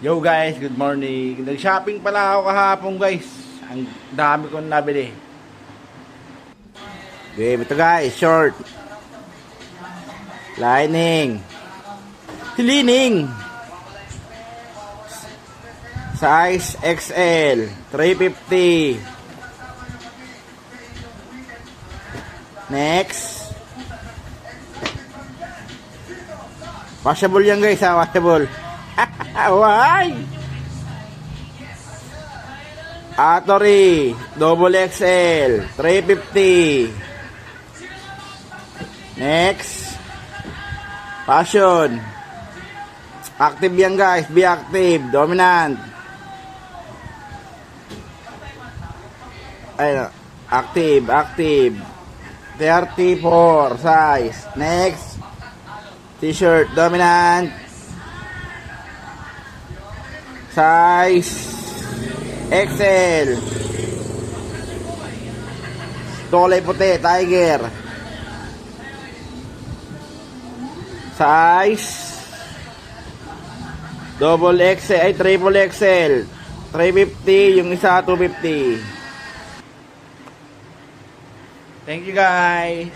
Yo guys, good morning. Nag-shopping pala ako kahapon guys. Ang dami kong nabili. Okay, ito guys, short. Lining. Lining. Size XL, 350. Next. Washable yan guys, washable. Why? Atori, double XL, 350. Next. Passion. Active yan guys, be active, dominant. Ayun, active. 34 size. Next. T-shirt, dominant. Size XL. Tolay puti, tiger. Size double XL, ay triple XL. 350, yung isa 250. Thank you guys.